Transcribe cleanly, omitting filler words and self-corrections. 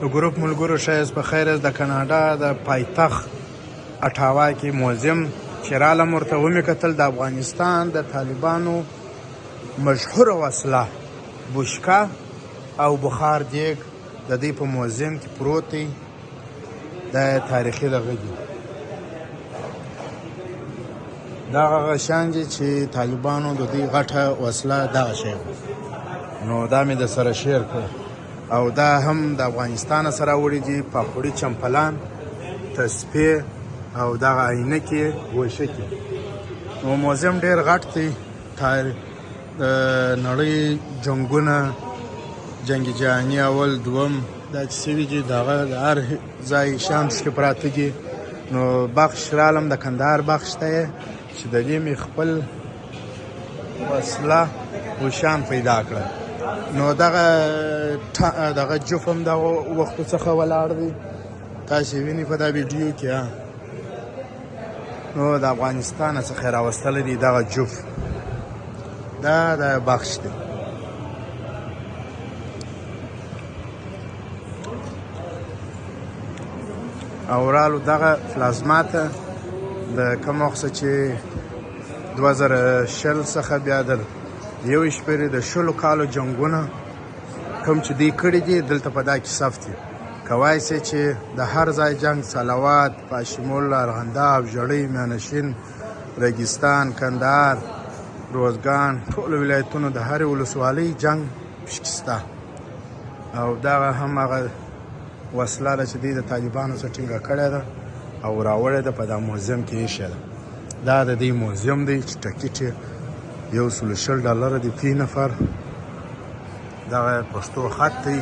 د ګروپ ملګرو ښایست په خیر د کاناډا د پایتخت اټاوا کې موزیم چې رالم ورته ومې کتل د افغانستان د طالبانو مشهوره وسله بوشکا او بخار دیګ د دې په موزیم کې پروت دی. دا تاریخي دغه دی، دا هغه شیان دي چې طالبانو د دې غټه وسله دغه شی نو دا مې د سره شیر کړ. او دا هم د افغانستان سره وړي دي، پاپوړي چمپلان، تسپې او دغه عینکې وشکې. نو موزیم ډېر غټ دی، د نړۍ جنګونه، جنګ جهاني اول دوم دا چې سوي دي د هغه د هر ځای شامس کې پراته دي. نو بخش رالم د کندهار بخش ته یې چې د دې مې خپل وسله وشان پیدا کړه. نو دغه جوف هم دغه وختو څخه ولاړ دی، تاسې وینئ په دا ویډیو کې. نو د افغانستان څخه راوستلی دی دغه جوف، دا د بخش دی. او رالو دغه پلازما ته د کوم وخت چې 2020 څخه بیا د 21 پورې د 20 کالو جنګونه کوم چې دوی کړي دي دلته په دا کې صف دي. کوای سي چې د هر ځای جنګ، صلوات، پاشمول، ارغنداب، ژړۍ، میانشین، ریګستان، کندهار، روزګان، ټول ولایتونو د هرې ولسوالۍ جنګ پکې شته. او دغه هم هغه وسله ده چې دوی د طالبانو څخه ټینګه کړې ده او راوړې ده، په دا موزیم کې ایښې ده. دا د دې موزیم دی چې ټکټ یې $120 دی فی نفر. دغه پښتو خط دی.